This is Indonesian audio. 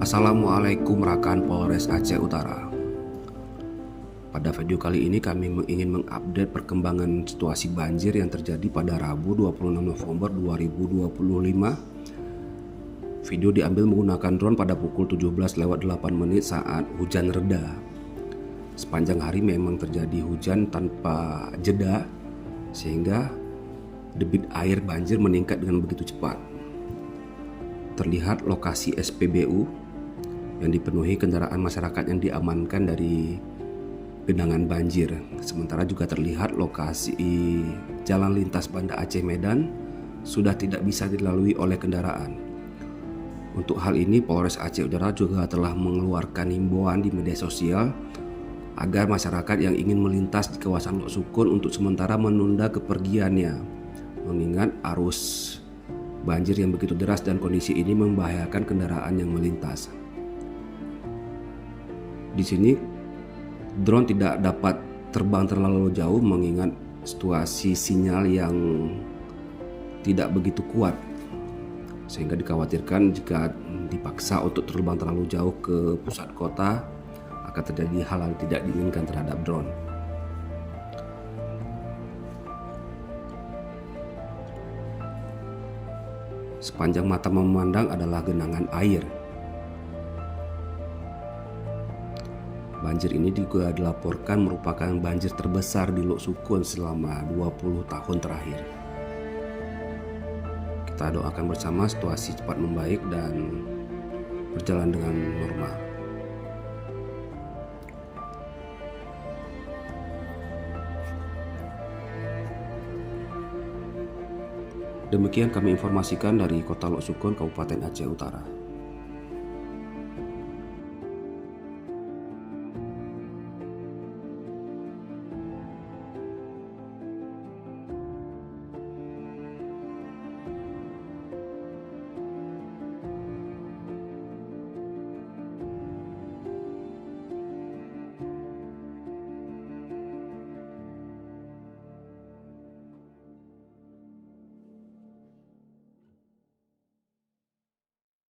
Assalamualaikum rekan Polres Aceh Utara. Pada video kali ini kami ingin mengupdate perkembangan situasi banjir yang terjadi pada Rabu 26 November 2025. Video diambil menggunakan drone pada pukul 17:08 saat hujan reda. Sepanjang hari memang terjadi hujan tanpa jeda sehingga debit air banjir meningkat dengan begitu cepat. Terlihat lokasi SPBU yang dipenuhi kendaraan masyarakat yang diamankan dari genangan banjir. Sementara juga terlihat lokasi jalan lintas Banda Aceh Medan sudah tidak bisa dilalui oleh kendaraan. Untuk hal ini Polres Aceh Utara juga telah mengeluarkan himbauan di media sosial agar masyarakat yang ingin melintas di kawasan Lok Sukun untuk sementara menunda kepergiannya, mengingat arus banjir yang begitu deras dan kondisi ini membahayakan kendaraan yang melintas. Di sini drone tidak dapat terbang terlalu jauh mengingat situasi sinyal yang tidak begitu kuat, sehingga dikhawatirkan jika dipaksa untuk terbang terlalu jauh ke pusat kota akan terjadi hal-hal tidak diinginkan terhadap drone. Sepanjang mata memandang adalah genangan air. Banjir ini juga dilaporkan merupakan banjir terbesar di Lok Sukun selama 20 tahun terakhir. Kita doakan bersama situasi cepat membaik dan berjalan dengan normal. Demikian kami informasikan dari Kota Lok Sukun, Kabupaten Aceh Utara.